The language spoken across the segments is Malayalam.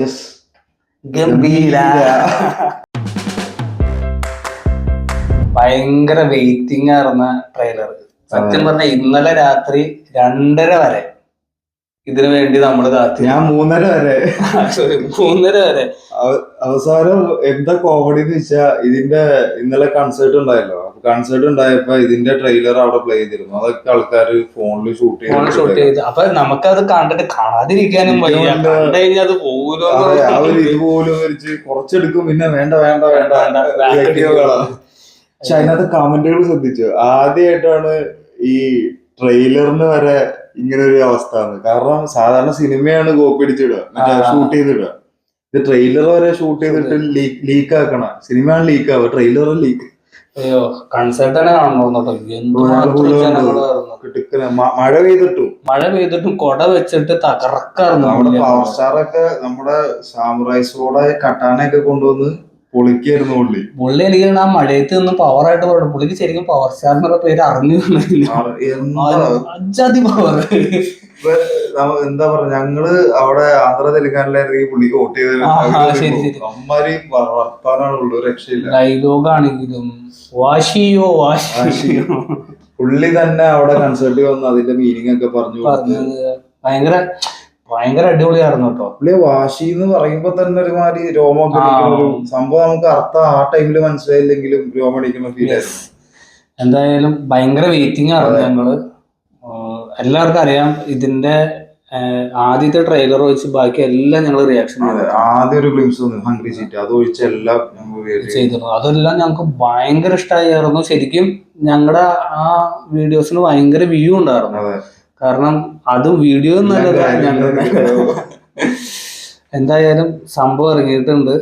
ജസ്റ്റ് ഗംഭീര. ഭയങ്കര വെയിറ്റിംഗ് ആയിരുന്ന ട്രെയിലർ. സത്യം പറഞ്ഞ ഇന്നലെ രാത്രി 2:30 വരെ ഇതിനു വേണ്ടി നമ്മൾ കാത്തി. ഞാൻ 3:30 വരെ. സോറി, 3:30 വരെ. അവസാനം എന്താ കോമഡി എന്ന് വെച്ചാ, ഇതിന്റെ ഇന്നലെ കൺസേർട്ട് ഉണ്ടായല്ലോ. കൺസേർട്ട് ഉണ്ടായപ്പോ ഇതിന്റെ ട്രെയിലർ അവിടെ പ്ലേ ചെയ്തിരുന്നു. അതൊക്കെ ആൾക്കാര് ഫോണിൽ ഷൂട്ട് ചെയ്ത്. അപ്പൊ നമുക്കത് കണ്ടിട്ട് കാണാതിരിക്കാനും വയ്യ. കണ്ടു കഴിഞ്ഞാൽ അത് പോകൂലോ. ഇതുപോലും കുറച്ചെടുക്കും, പിന്നെ വേണ്ട വേണ്ട വേണ്ട. പക്ഷെ അതിനകത്ത് കമന്റുകൾ ശ്രദ്ധിച്ചു. ആദ്യമായിട്ടാണ് ഈ ട്രെയിലറിന് വരെ ഇങ്ങനെ ഒരു അവസ്ഥ. കാരണം സാധാരണ സിനിമയാണ് കോപ്പി അടിച്ചിടുക, മറ്റേ ഷൂട്ട് ചെയ്തിടുക. ഇത് ട്രെയിലർ വരെ ഷൂട്ട് ചെയ്തിട്ട് ലീക്ക് ആക്കണം. സിനിമയാണ് ലീക്ക് ആവുക, ട്രെയിലർ ലീക്ക്. അയ്യോ, കൺസേർട്ട് തന്നെ കാണണോ. മഴ പെയ്തിട്ടും കൊട വെച്ചിട്ട് തകർക്കാറുണ്ട്. നമ്മുടെ പവർ സ്റ്റാർ ഒക്കെ നമ്മുടെ സാമുറായിസോടെ കട്ടാനൊക്കെ കൊണ്ടുവന്ന് പൊളിക്കായിരുന്നു പുള്ളി. എനിക്ക് ആ മഴയത്ത് നിന്ന് പവറായിട്ട് പറഞ്ഞു. പുള്ളിക്ക് ശരിക്കും പവർ സ്റ്റാർ എന്നുള്ള പേര് അറിഞ്ഞു. പവർ എന്താ പറയാ, ഞങ്ങള് അവിടെ ആന്ധ്ര തെലുങ്കാനയിലായിരുന്നു പുള്ളിക്ക് വോട്ട് ചെയ്തത്. അമ്മാരി വർത്താനാണുള്ളൂ, രക്ഷയില്ല. ഡയലോഗ് ആണെങ്കിലും വാശിയോ. പുള്ളി തന്നെ അവിടെ കൺസേർട്ടിൽ വന്ന് അതിന്റെ മീനിങ് ഒക്കെ പറഞ്ഞു. ഭയങ്കര അടിപൊളിയായിരുന്നു കേട്ടോ. പുള്ളിയെ വാശി എന്ന് പറയുമ്പോ തന്നെ ഒരുമാതിരി രോമൊക്കെ ഒരു സംഭവം. നമുക്ക് അർത്ഥം ആ ടൈമില് മനസ്സിലായില്ലെങ്കിലും രോമടിക്കുന്ന ഫീൽ ആയിരുന്നു. എന്തായാലും ഭയങ്കര വെയിറ്റിംഗ് ആയിരുന്നു ഞങ്ങള്. എല്ലാവർക്കും അറിയാം ഇതിന്റെ ആദ്യത്തെ ട്രെയിലർ ഒഴിച്ച് ബാക്കി എല്ലാം ഞങ്ങൾ റിയാക്ഷൻ ആദ്യം ഒരു ഗ്ലിംസ് ഹംഗ്രി സീറ്റ് അത് ഒഴിച്ചെല്ലാം ചെയ്തിരുന്നു. അതെല്ലാം ഞങ്ങൾക്ക് ഭയങ്കര ഇഷ്ടമായിരുന്നു. ശരിക്കും ഞങ്ങളുടെ ആ വീഡിയോസിന് ഭയങ്കര വ്യൂ ഉണ്ടായിരുന്നു. കാരണം അതും വീഡിയോ നല്ലതാ. എന്തായാലും സംഭവം ഇറങ്ങിയിട്ടുണ്ട്,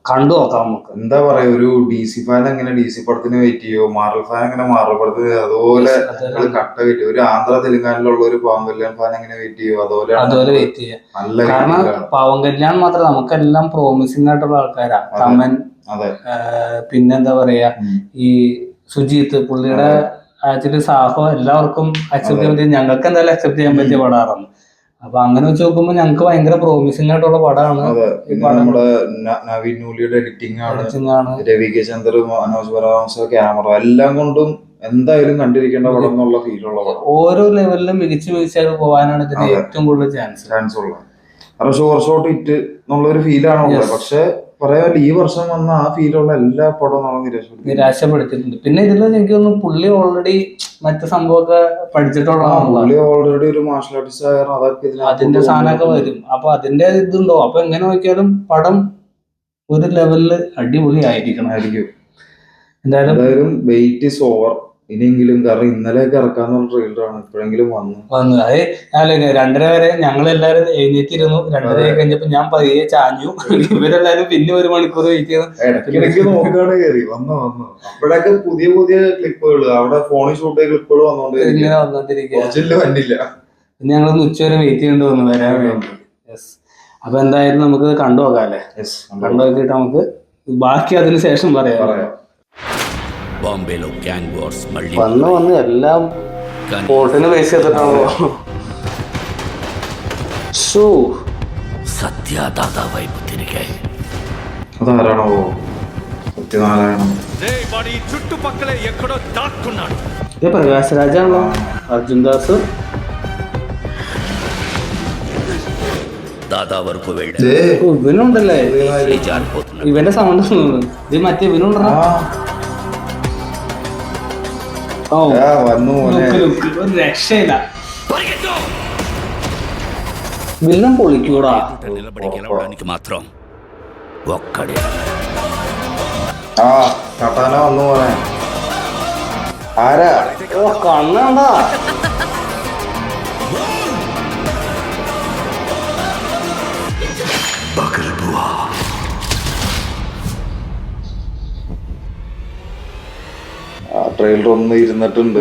കണ്ടു നോക്കാം നമുക്ക്. എന്താ പറയാ, ഒരു DC ഫാൻ എങ്ങനെ DC പടത്തിന് വെയിറ്റ് ചെയ്യോ, മാർവൽ ഫാൻ എങ്ങനെ മാർവൽ പടത്തിന്, അതുപോലെ കട്ട വെയിറ്റ്. ഒരു ആന്ധ്ര തെലുങ്കാനയിലുള്ള ഒരു പവൻ കല്യാൺ ഫാൻ എങ്ങനെ വെയിറ്റ് ചെയ്യോ, അതുപോലെ വെയിറ്റ് ചെയ്യാം. കാരണം പവൻ കല്യാൺ മാത്രം നമുക്കെല്ലാം പ്രോമിസിംഗ് ആയിട്ടുള്ള ആൾക്കാരാ. തമൻ, പിന്നെന്താ പറയാ, ഈ സുജീത്ത്, പുള്ളിയുടെ ആക്ച്വലി സാഹോ എല്ലാവർക്കും അക്സെപ്റ്റ് ചെയ്യാൻ പറ്റിയ, ഞങ്ങൾക്ക് എന്തായാലും അക്സെപ്റ്റ് ചെയ്യാൻ പറ്റിയ പടമായിരുന്നു. അപ്പൊ അങ്ങനെ വെച്ച് നോക്കുമ്പോ ഞങ്ങൾക്ക് ഭയങ്കര പ്രോമിസിംഗ് ആയിട്ടുള്ള പടമാണ്. നമ്മുടെ നവീൻ നൂലിയുടെ എഡിറ്റിംഗ് ആണ്, രവി കെ ചന്ദ്ര, മനോജ് പരമഹംസ ക്യാമറ, എല്ലാം കൊണ്ടും എന്തായാലും കണ്ടിരിക്കേണ്ട പടം എന്നുള്ള ഫീലുള്ള പടം. ഓരോ ലെവലിലും മികച്ചായിട്ട് പോകാനാണ് ഇതിന് ഏറ്റവും കൂടുതൽ ചാൻസ് ഉള്ളത്. കാരണം ഷോർട്ട് ഹിറ്റ് എന്നുള്ളൊരു ഫീലാണുള്ളത്. പക്ഷെ പറയാമല്ലോ, ഈ വർഷം വന്ന ആ ഫീലുള്ള എല്ലാ പടവും നമ്മൾ നിരാശപ്പെടുത്തിയിട്ടുണ്ട്. പിന്നെ ഇതിൽ എനിക്കൊന്നും പുള്ളി ഓൾറെഡി മറ്റു സംഭവമൊക്കെ പഠിച്ചിട്ടുള്ളതാണ്. ഓൾറെഡി ഒരു മാർഷൽ ആർട്ടിസ്റ്റ് ആയിരുന്നു. അതൊക്കെ അതിന്റെ സാധനമൊക്കെ വരും. അപ്പൊ അതിന്റെ ഇതുണ്ടോ? അപ്പൊ എങ്ങനെ നോക്കിയാലും പടം ഒരു ലെവലില് അടിപൊളി ആയിരിക്കും. എന്തായാലും വെയിറ്റ് ഈസ് ഓവർ. ഇനിയെങ്കിലും, കാരണം ഇന്നലെയൊക്കെ ഇറക്കാന്നുള്ള ട്രെയിലറാണ്, ഇപ്പോഴെങ്കിലും വന്നു. അത് ഞാൻ 2:30 വരെ ഞങ്ങളെല്ലാരും എഴുന്നേറ്റിരുന്നു. 2:30 കഴിഞ്ഞപ്പോ ഞാൻ പതിയെ ചാഞ്ഞു. ഇവരെല്ലാരും പിന്നെ 1 മണിക്കൂർ വെയിറ്റ് ചെയ്തു. ഇടയ്ക്ക് നോക്കാണ് കയറി വന്നു. അപ്പോഴൊക്കെ പുതിയ പുതിയ ക്ലിപ്പുകൾ, അവിടെ ഫോണിൽ ഷൂട്ട് ചെയ്ത ക്ലിപ്പുകൾ വന്നോണ്ടിരിക്കുക. പിന്നെ ഞങ്ങളൊന്ന് ഉച്ചവരെ വെയിറ്റ് ചെയ്യേണ്ടി വന്നു വരാൻ വേണ്ടി. അപ്പൊ എന്തായാലും നമുക്ക് കണ്ടു നോക്കാം അല്ലേ? കണ്ടു നോക്കിയിട്ട് നമുക്ക് ബാക്കി അതിന് ശേഷം പറയാം. ബോംബെയിലോ ഗ്യാങ് വാർസ് വന്ന് എല്ലാം കോട്ടിന് പൈസ ചെയ്തിട്ടാണല്ലോ. సత్యదాదా వైపు తిరిగాయి. అదారాణో సత్యనారాయణ వాడి చుట్టుపక్కలే ఎక్కడో దాక్కున్నాడు. ఇదే ప్రకాశ్ రాజ్ ആണല്ലോ, അർജുൻ ദാസ്. దాదా వరకు వెళ్ళాడు. ഇവനുണ്ടല്ലേ, జారిపోతున్నాడు. ഇവന്റെ സൗണ്ട് ഇത് മറ്റേ ഇവനുണ്ടോ? ഒരു രക്ഷയില്ല. വില്ലൻ പൊളിക്കൂടാ. నిలబడి గెలవడానికి మాత్రం ఒక్కడే. കട്ടാന വന്നു പോണേ. ആരാ കണ്ണാണ്ടാ. ട്രെയിലർ ഒന്ന് ഇരുന്നിട്ടുണ്ട്.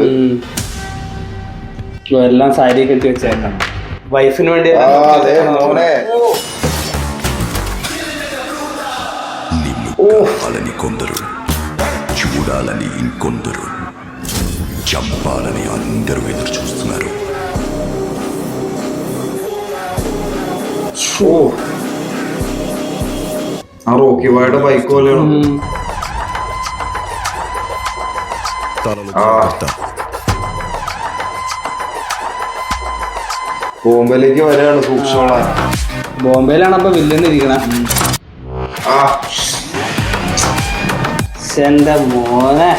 എല്ലാം സാരി കെട്ടി വെച്ചേക്കാണ് വൈഫിന് വേണ്ടി. కావాలని కొందరు, చూడాలని ఇంకొందరు, చంపాలని అందరూ ఎదురు చూస్తున్నారు. ഓ ആ റോക്കി ബോയുടെ ബൈക്ക് പോലെയാണ്. ബോംബെയിലേക്ക് വരെയാണ് സൂക്ഷ്മ. ബോംബെയിലാണ് അപ്പൊ വില്ലൻ ഇരിക്കണ. എന്റെ മോനെ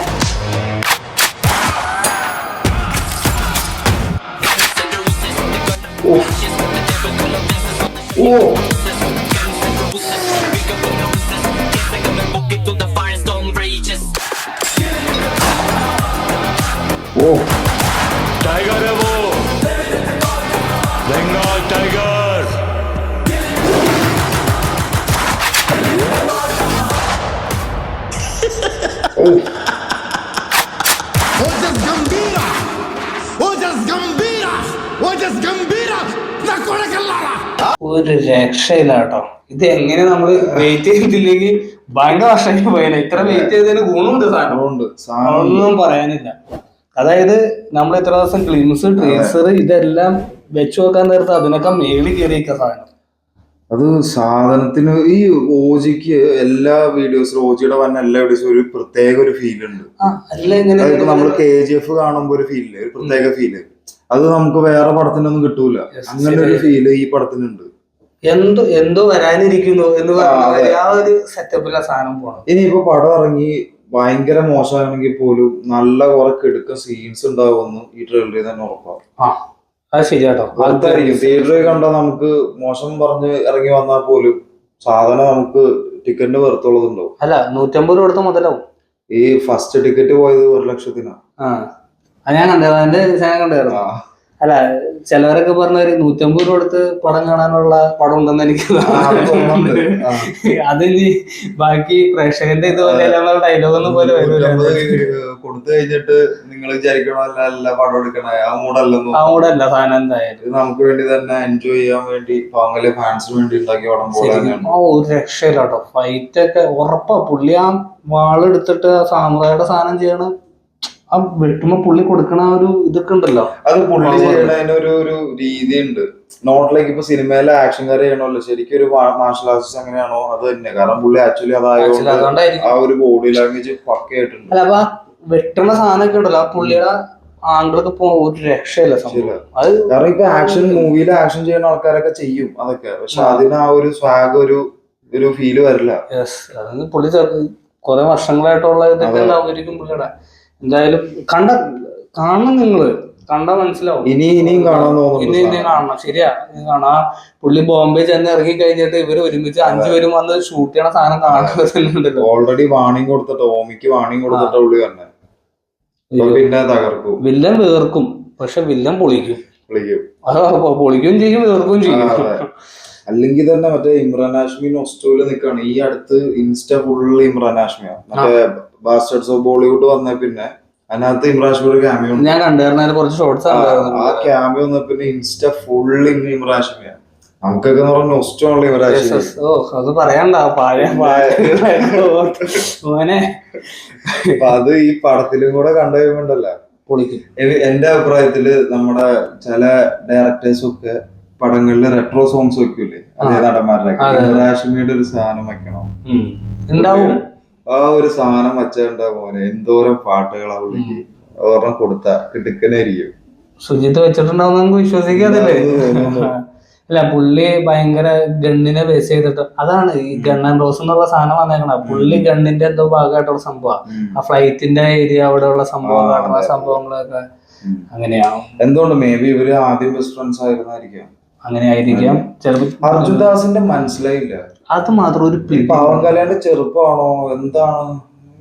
टाइगर है वो, बंगाल टाइगर। ഒരു രക്ഷയില്ല കേട്ടോ. ഇത് എങ്ങനെ നമ്മള് വെയിറ്റ് ചെയ്തില്ലെങ്കിൽ ഭയങ്കര വർഷമായി പോയാലേ. ഇത്ര വെയിറ്റ് ചെയ്തതിന് ഗുണമുണ്ട് സാധനം, ഒന്നും പറയാനില്ല. അതായത് നമ്മൾ ഇത്ര ദിവസം ക്ലിംസ് ട്രേസർ ഇതെല്ലാം വെച്ച് നോക്കാൻ നേരത്ത് അതിനൊക്കെ മേളിൽ കയറിയിരിക്ക സാധനം. അത് സാധനത്തിന് ഈ ഓജിക്ക് എല്ലാ വീഡിയോസിലും ഓജിയുടെ വന്ന എല്ലാ വീഡിയോസും ഒരു പ്രത്യേക ഒരു ഫീൽ ഉണ്ട്. അതായത് നമ്മൾ KGF കാണുമ്പോ ഒരു ഫീല്, ഒരു പ്രത്യേക ഫീല്, അത് നമുക്ക് വേറെ പടത്തിനൊന്നും കിട്ടൂല. അങ്ങനെ ഒരു ഫീല് ഈ പടത്തിനുണ്ട്. എന്തോ വരാനിരിക്കുന്നു എന്ന് പറഞ്ഞ ആ ഒരു സെറ്റപ്പിലെ സാധനം പോണം. ഇനിയിപ്പോ പടം ഇറങ്ങി ഭയങ്കര മോശമാണെങ്കിൽ പോലും നല്ല കുറെ കിടുക്ക സീൻസ് ഉണ്ടാവുമെന്ന് ഈ ട്രെയിലറിൽ തന്നെ ഉറപ്പാണ്. അത് ശരിയാട്ടോ. അതായിരിക്കും തിയേറ്ററിൽ കണ്ടാൽ നമുക്ക് മോശം പറഞ്ഞ് ഇറങ്ങി വന്നാൽ പോലും സാധനം നമുക്ക് ടിക്കറ്റിന് വെറുത്തുള്ളതുണ്ടാവും. അല്ല 150 രൂപ കൊടുത്ത മുതലാവും. ഈ ഫസ്റ്റ് ടിക്കറ്റ് പോയത് 1,00,000. ഞാൻ കണ്ടായിരുന്നു. അല്ല ചിലവരൊക്കെ പറഞ്ഞ 150 രൂപ കൊടുത്ത് പടം കാണാനുള്ള പടം ഉണ്ടെന്ന് എനിക്ക് അതിന് ബാക്കി പ്രേക്ഷകന്റെ ഇതുപോലെ ഡയലോഗ് ഒന്നും പോലെ കൊടുത്തു കഴിഞ്ഞിട്ട് നിങ്ങൾ വിചാരിക്കണമല്ല പടം എടുക്കണ ആ മൂടല്ല സാധനം. എന്തായാലും നമുക്ക് വേണ്ടി തന്നെ എൻജോയ് ചെയ്യാൻ വേണ്ടി പാങ്ങലെ ഫാൻസിന് വേണ്ടി ഉണ്ടാക്കിയ പടം പോലെ ഒരു രക്ഷയില്ലാട്ടോ. ഫൈറ്റ് ഒക്കെ ഉറപ്പാ. പുള്ളി ആ വാളെടുത്തിട്ട് സാമുറായുടെ സാധനം ചെയ്യണം. ആ വെട്ടുമ്പോ പുള്ളി കൊടുക്കണ ഒരു ഇതൊക്കെ ഉണ്ടല്ലോ, അത് പുള്ളി ചെയ്യണതിനൊരു രീതി ഉണ്ട്. നോട്ട് ലൈക്ക് ഇപ്പൊ സിനിമയിലെ ആക്ഷൻകാർ ചെയ്യണമല്ലോ, ശരിക്കും ഒരു മാർഷൽ ആർട്ടിസ്റ്റ് എങ്ങനെയാണോ അത് തന്നെ. കാരണം പുള്ളി ആക്ച്വലി അതായത് ആ ഒരു ബോഡി ലാംഗ്വേജ് പക്കയായിട്ടുണ്ട്. അല്ല അപ്പൊ വെട്ടുന്ന സാധനമൊക്കെ ഉണ്ടല്ലോ ആ പുള്ളിയുടെ ആംഗിളൊക്കെ പോ ഒരു രക്ഷയില്ല. കാരണം ഇപ്പൊ ആക്ഷൻ മൂവിയിൽ ആക്ഷൻ ചെയ്യുന്ന ആൾക്കാരൊക്കെ ചെയ്യും അതൊക്കെ, പക്ഷെ അതിന് ആ ഒരു സ്വാഗ് ഒരു ഫീല് വരില്ല. അത് പുള്ളി കുറെ വർഷങ്ങളായിട്ടുള്ള ഇതൊക്കെ ഉണ്ടാവുമായിരിക്കും പുള്ളിയുടെ. എന്തായാലും കാണണം, നിങ്ങള് കണ്ടാ മനസ്സിലാവും. ഇനിയും കാണാൻ തോന്നുന്നു. ഇനി കാണണം. ശരിയാ, കാണാ. പുള്ളി ബോംബെ ചെന്ന് ഇറങ്ങി കഴിഞ്ഞിട്ട് ഇവര് ഒരുമിച്ച് 5 പേരും വന്ന് ഷൂട്ട് ചെയ്യണ സാധനം കാണുന്നുണ്ടല്ലോ. ഓൾറെഡി വാണിംഗ് കൊടുത്തിട്ട് ഓമിക്ക് വാണിംഗ് കൊടുത്തിട്ട് ഉള്ളി തന്നെ പിന്നെ തകർക്കും. വില്ലൻ വേർക്കും, പക്ഷെ വില്ലൻ പൊളിക്കും. പൊളിക്കുകയും ചെയ്യും, വേർക്കുകയും ചെയ്യും. അല്ലെങ്കിൽ തന്നെ മറ്റേ ഇമ്രാൻ ഹാഷ്മി നൊസ്റ്റോയില് നിൽക്കാണ്. ഈ അടുത്ത് ഇൻസ്റ്റ ഫുള്ള് ഇമ്രാൻ ഹാഷ്മിയാണ്. മറ്റേ ബാസ്റ്റേഴ്സ് ഓഫ് ബോളിവുഡ് വന്ന പിന്നെ അതിനകത്ത് ഇമ്രാൻ ഹാഷ്മിയുടെ ക്യാമിയോ ഞാൻ കണ്ടായിരുന്നു. കുറച്ച് ഷോർട്സ് ആ ക്യാമിയോ വന്ന പിന്നെ ഇൻസ്റ്റ ഫുള്ള് ഇമ്രാൻ ഹാഷ്മിയാണ്. നമുക്കൊക്കെ എന്ന് പറഞ്ഞാൽ നൊസ്റ്റോ ഉള്ള ഇമ്രാൻ ഹാഷ്മി. അത് പറയണ്ട, മോനെ. അപ്പൊ അത് ഈ പടത്തിലും കൂടെ കണ്ടു കഴിയുമ്പോണ്ടല്ല പൊളിക്കും. എന്റെ അഭിപ്രായത്തില് നമ്മുടെ ചില ഡയറക്ടേഴ്സും ഒക്കെ പടങ്ങളില് റെട്രോ സോങ്സ് വെക്കൂലേ, അതേ നടന്മാരുടെ ഹാഷ്മിയുടെ ഒരു സാധനം വെക്കണം. ഉണ്ടാവും. ആ ഒരു സാധനം വെച്ചാ പോലെ എന്തോരം പാട്ടുകളാ പുള്ളിക്ക് ഓർമ്മ കൊടുത്ത കിടുക്കനായിരിക്കും. സുജിത്ത് വെച്ചിട്ടുണ്ടാവും നമുക്ക് വിശ്വസിക്കാതല്ലേ. അല്ല പുള്ളി ഭയങ്കര ഗണ്ണിനെ ബേസ് ചെയ്തിട്ട് അതാണ് ഈ ഗൺ ആൻഡ് റോസ് എന്നുള്ള സാധനം വന്നേക്കണ. പുള്ളി ഗണ്ണിന്റെ എന്തോ ഭാഗമായിട്ടുള്ള സംഭവം. ആ ഫ്ലൈറ്റിന്റെ ഏരിയ അവിടെ ഉള്ള സംഭവം കാട്ടുന്ന സംഭവങ്ങളൊക്കെ അങ്ങനെയാവും. എന്തുകൊണ്ട് മേ ബി ഇവര് ആദ്യം ബെസ്റ്റ് ഫ്രണ്ട്സ് ആയിരുന്നായിരിക്കാം. അങ്ങനെ ആയിരിക്കാം. ചിലപ്പോ അർജുൻ ദാസിന്റെ മനസ്സിലായില്ല. അത് മാത്രം ഒരു പാവം കല്യാണിന്റെ ചെറുപ്പമാണോ എന്താണ്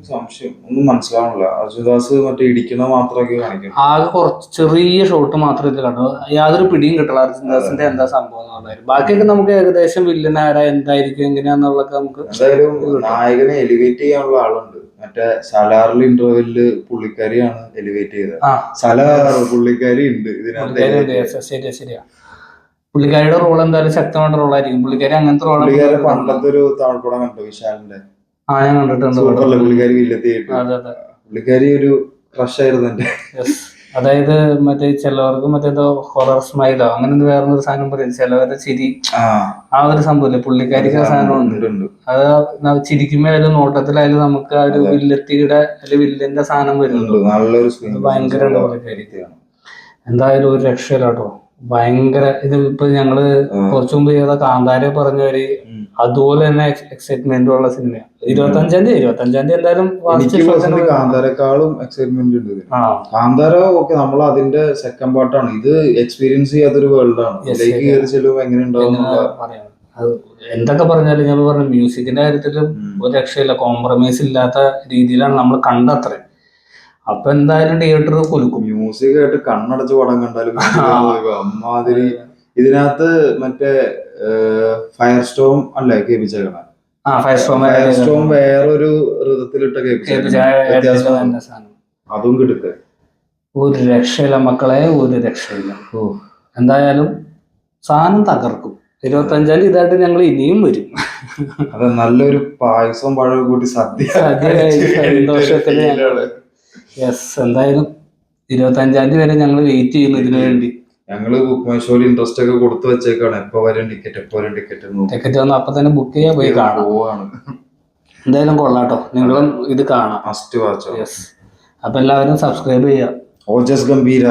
സംശയം, ഒന്നും മനസ്സിലാവണില്ല. അർജുൻദാസ് മറ്റേ ഇടിക്കുന്ന മാത്രമൊക്കെ കാണിക്കും. ആകെ കുറച്ച് ചെറിയ ഷോട്ട് മാത്രമേ ഇത് കണ്ടു. യാതൊരു പിടിയും കിട്ടില്ല അർജുൻദാസിന്റെ എന്താ സംഭവം എന്നുള്ളത്. ബാക്കിയൊക്കെ നമുക്ക് ഏകദേശം വില്ലനാരാ എന്തായിരിക്കും എങ്ങനെയാന്നുള്ളതൊക്കെ നമുക്ക്. എന്തായാലും നായകനെ എലിവേറ്റ് ചെയ്യാനുള്ള ആളുണ്ട്. മറ്റേ സലാറിൽ ഇന്റർവെല്ലില് പുള്ളിക്കാരിയാണ് എലിവേറ്റ് ചെയ്തത്. സലാർ പുള്ളിക്കാരി ഉണ്ട് ഇതിനകത്ത്. ശരിയാ. പുള്ളിക്കാരിയുടെ റോൾ എന്തായാലും ശക്തമായിട്ട് റോളായിരിക്കും. പുള്ളിക്കാരി അങ്ങനത്തെ റോൾ. പുള്ളിക്കാരി പണ്ടത്തെ ഒരു താഴ്പടം കണ്ടു വിശാലിന്റെ. ഞാൻ കണ്ടിട്ടുണ്ട്. പുള്ളിക്കാരി വില്ലത്തിയായിട്ട്. പുള്ളിക്കാരി ഒരു ക്രഷ് ആയിരുന്നു എന്റെ. അതായത് മറ്റേ ചിലവർക്ക് മറ്റേതോ ഹൊറർ സ്മൈലോ അങ്ങനെ വേറൊരു സാധനം പറയും, ചിലവരുടെ ചിരി, ആ ഒരു സംഭവമില്ലേ പുള്ളിക്കാരിക്ക് ആ സാധനം ഉണ്ട്. അത് ചിരിക്കുമ്പോഴായാലും നോട്ടത്തിലായാലും നമുക്ക് ആ ഒരു വില്ലത്തിയുടെ അല്ലെങ്കിൽ വില്ലന്റെ സാധനം വരുന്നുണ്ട്. ഭയങ്കര പുള്ളിക്കാരിക്കാണ്. എന്തായാലും ഒരു രക്ഷയില്ല കേട്ടോ. ഭയങ്കര ഇത് ഇപ്പൊ ഞങ്ങള് കുറച്ചു മുമ്പ് ചെയ്ത കാന്താരെ പറഞ്ഞവര് അതുപോലെ തന്നെ എക്സൈറ്റ്മെന്റ് ഉള്ള സിനിമയാണ്. 25-ാം തീയതി എന്തായാലും കാന്താരക്കാളും എക്സൈറ്റ്മെന്റ് ഉണ്ട്. കാന്താര ഓക്കെ, നമ്മൾ അതിന്റെ സെക്കൻഡ് പാർട്ടാണ്. ഇത് എക്സ്പീരിയൻസ് ചെയ്യാത്തൊരു വേൾഡാണ്. ഇതിലേക്ക് കയറി ചെല്ലുമ്പോൾ എങ്ങനെ ഉണ്ടാവും എന്തൊക്കെ പറഞ്ഞാലും ഞാൻ പറഞ്ഞ മ്യൂസിക്കിന്റെ കാര്യത്തിലും ഒരു രക്ഷയില്ല, കോംപ്രമൈസ് ഇല്ലാത്ത രീതിയിലാണ് നമ്മൾ കണ്ടത്രേ. അപ്പൊ എന്തായാലും തിയേറ്റർ കൊലുക്കും. മ്യൂസിക് ആയിട്ട് കണ്ണടച്ച് പടം കണ്ടാലും അമ്മാതിരി. ഇതിനകത്ത് മറ്റേ ഫയർ സ്റ്റോം അല്ലേ കേൾപ്പിച്ചേക്കണ? ഫയർ സ്റ്റോം വേറൊരു ഋതത്തിലിട്ട കേൾപ്പിച്ച അതും കിടക്ക. ഒരു രക്ഷയില്ല മക്കളെ, ഒരു രക്ഷയില്ല. എന്തായാലും സാധനം തകർക്കും. 25-ാം തീയതി ഇതായിട്ട് ഞങ്ങൾ ഇനിയും വരും. അതെ, നല്ലൊരു പായസവും പഴവും കൂട്ടി സദ്യ സന്തോഷത്തില്. യെസ്, എന്തായാലും 25-ാം തീയതി വരെ ഞങ്ങൾ വെയിറ്റ് ചെയ്യുന്നു ഇതിനു വേണ്ടി. ഞങ്ങള് ബുക്ക് മൈ ഷോയിൽ ഇൻട്രസ്റ്റ് ഒക്കെ കൊടുത്തു വെച്ചേക്കാണ്. എപ്പോ വരും ടിക്കറ്റ് വന്ന് അപ്പൊ തന്നെ ബുക്ക് ചെയ്യാൻ പോയി കാണാം. എന്തായാലും കൊള്ളാട്ടോ, നിങ്ങളും ഇത് കാണാം. Must watch. യെസ്, അപ്പൊ എല്ലാവരും സബ്സ്ക്രൈബ് ചെയ്യാം. ഓജസ് ഗംഭീര.